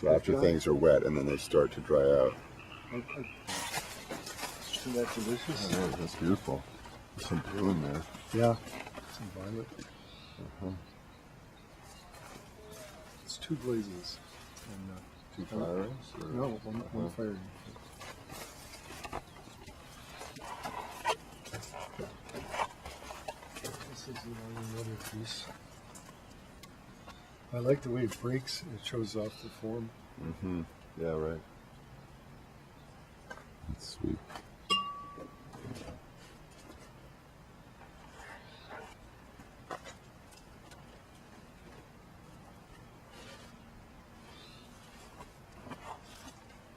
So after things are wet and then they start to dry out. Isn't that delicious? Oh, that's beautiful. There's some blue in there. Yeah, some violet. It's 2 glazes. And, 2 firings? no, one firing. This is another piece. I like the way it breaks. It shows off the form. Yeah, right. That's sweet.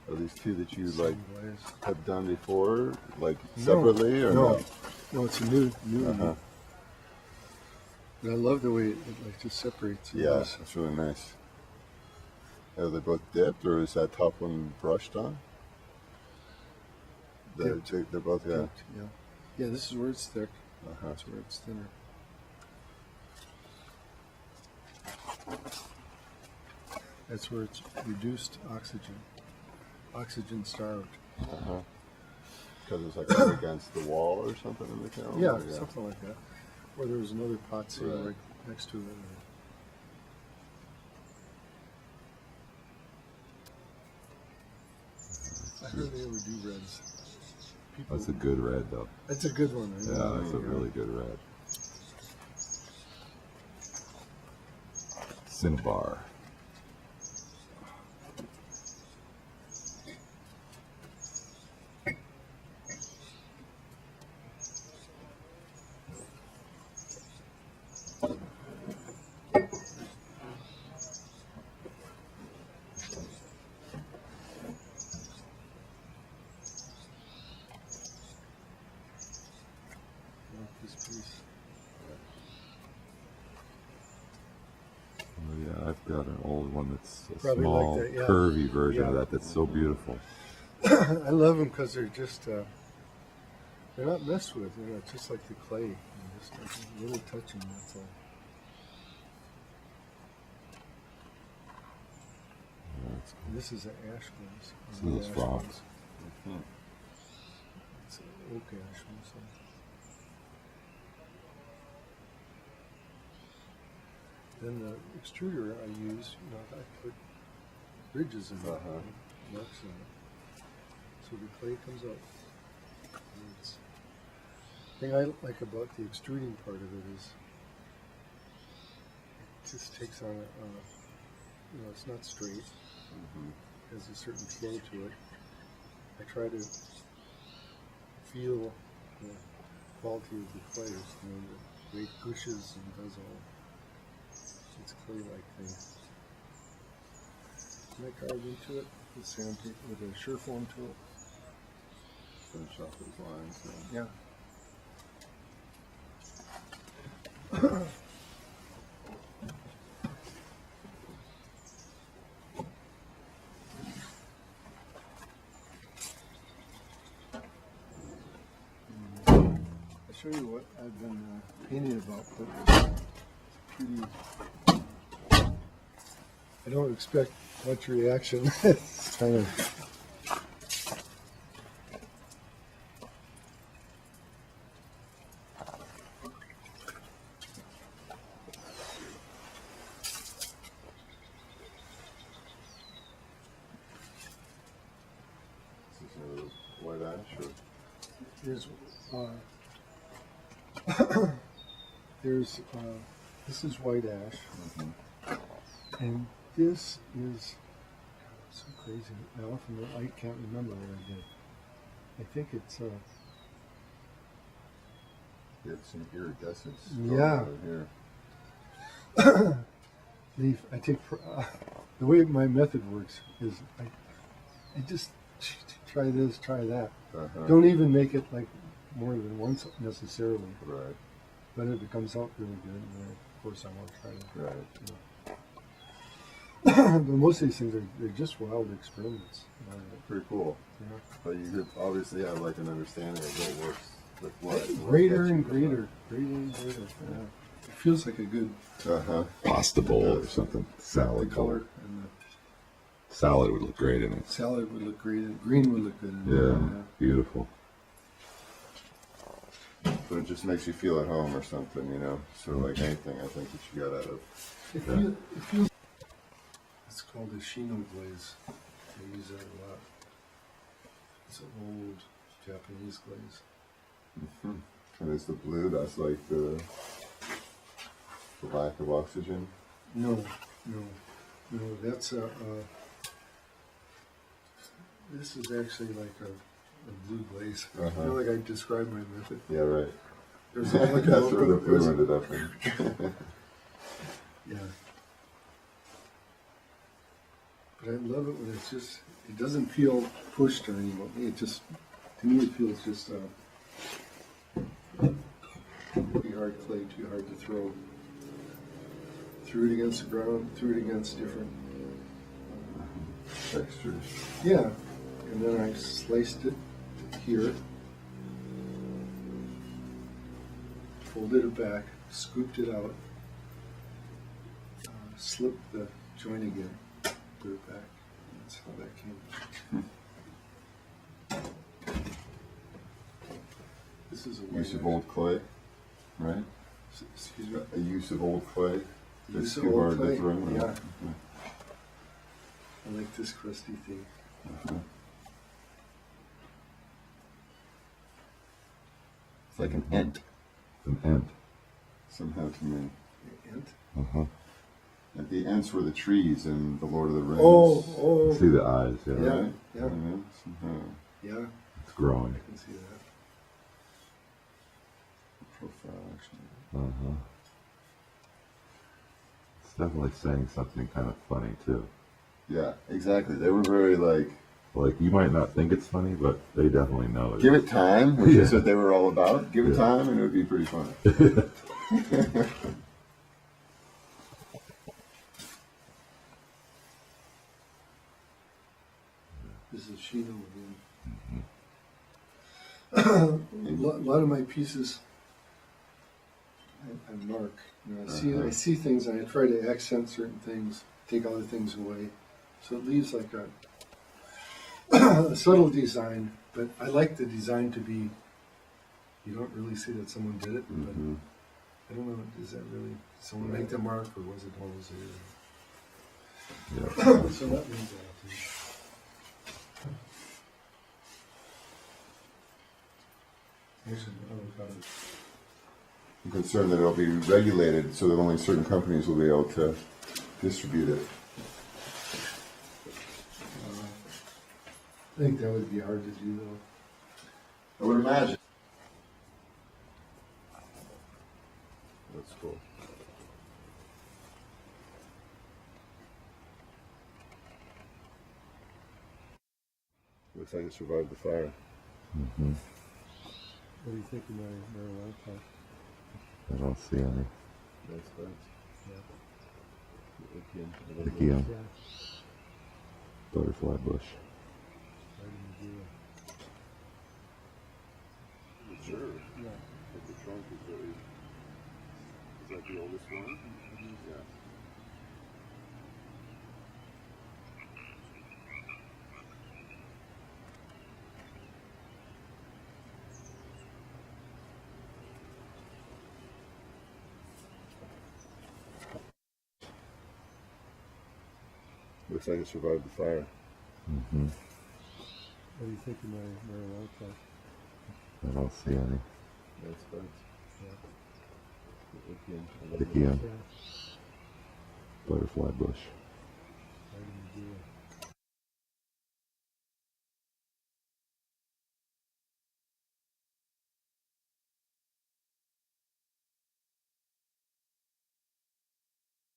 Are these 2 that you have done before, separately, or no? No, it's a new one. And I love the way it just separates. Yeah, it's really nice. Are they both dipped, or is that top one brushed on? They're both, yeah. Dipped, yeah. Yeah, this is where it's thick. That's where it's thinner. That's where it's reduced oxygen. Oxygen starved. Because it's like up against the wall or something in the kiln? Yeah, something like that. Or there was another pot sitting right next to it. I heard they ever do reds. That's a good red, though. That's a good one. Yeah, that's a really good red. Cinnabar. This piece. Oh, yeah, I've got an old one that's a Probably small, like that, yeah. curvy version of Yeah. that that's so beautiful. I love them because they're just, they're not messed with. They're not just like the clay. They're just like a little touching, that's all. That's cool. This is an ash glaze. It's a little soft. It's an oak ash one. So. Then the extruder I use, I put ridges in it, marks in it. So the clay comes out. The thing I like about the extruding part of it is it just takes on it's not straight. It has a certain flow to it. I try to feel the quality of the clay, the way it gushes and does all its clay-like thing. And I carve into it with sandpaper, with a Sureform tool. Finish off those lines. Yeah. I'll show you what I've been painting about, but it's pretty. I don't expect much reaction. It's kind of. White ash, or this is white ash, and this is so crazy. I can't remember what I did. I think it's you have some iridescence. Yeah. Here. leaf. I take the way my method works is I just try this, try that. Don't even make it like more than once necessarily. Right. But if it comes out really good, then of course I want to try it. Right. But most of these things they're just wild experiments. Pretty cool. Yeah. But you obviously have like an understanding of what works with what. Greater and greater. Yeah. It feels like a good Pasta bowl or something. Salad the color and salad would look great in it. Salad would look great. Green would look good in it. Yeah, beautiful. But it just makes you feel at home or something, you know. So like anything, I think that you got out of. It's called a Shino glaze. They use that a lot. It's an old Japanese glaze. And is the blue? That's like the lack of oxygen. No. That's this is actually like a blue glaze. I feel like I described my method. Yeah, right. There's like That's where the blue ended up in. Yeah. But I love it when it's just, it doesn't feel pushed or anything. It just, to me, it feels just pretty hard clay, too hard to throw. Threw it against the ground, threw it against different Textures. Yeah. And then I sliced it here, folded it back, scooped it out, slipped the joint again, put it back. That's how that came. This is a Use of old clay, right? Excuse me. A use of old clay. Use It's of too old hard clay, to throw. yeah. I like this crusty thing. It's like an ant. An ant. Somehow to me. Ant? And the ants were the trees in The Lord of the Rings. Oh. See the eyes, yeah. Yeah. Right? Somehow. Yeah, It's growing. I can see that. Profile, actually. It's definitely saying something kind of funny too. Yeah, exactly. They were very like, Like you might not think it's funny, but they definitely know it. give it time, which is Yeah. what they were all about. Give it Yeah. time and it would be pretty funny. This is Shino again. A lot of my pieces, I mark. You know, I see things and I try to accent certain things, take other things away. So it leaves like a subtle design, but I like the design to be, you don't really see that someone did it, but I don't know, is that really, did someone make the mark or was it always there? Yeah. So that means that. Actually, I don't got it. I'm concerned that it'll be regulated so that only certain companies will be able to distribute it. I think that would be hard to do though. I would imagine. That's cool. Looks like it survived the fire. What do you think of my marijuana plant? I don't see any. Nice plants. Yeah. Again, Yeah. butterfly bush. Sure. Yeah. Like the trunk is very. Is that the oldest one? Yeah. Looks like it survived the fire. What do you think of my marijuana plant? I don't see any. Nice plants. Yeah. Again, Yeah. butterfly bush.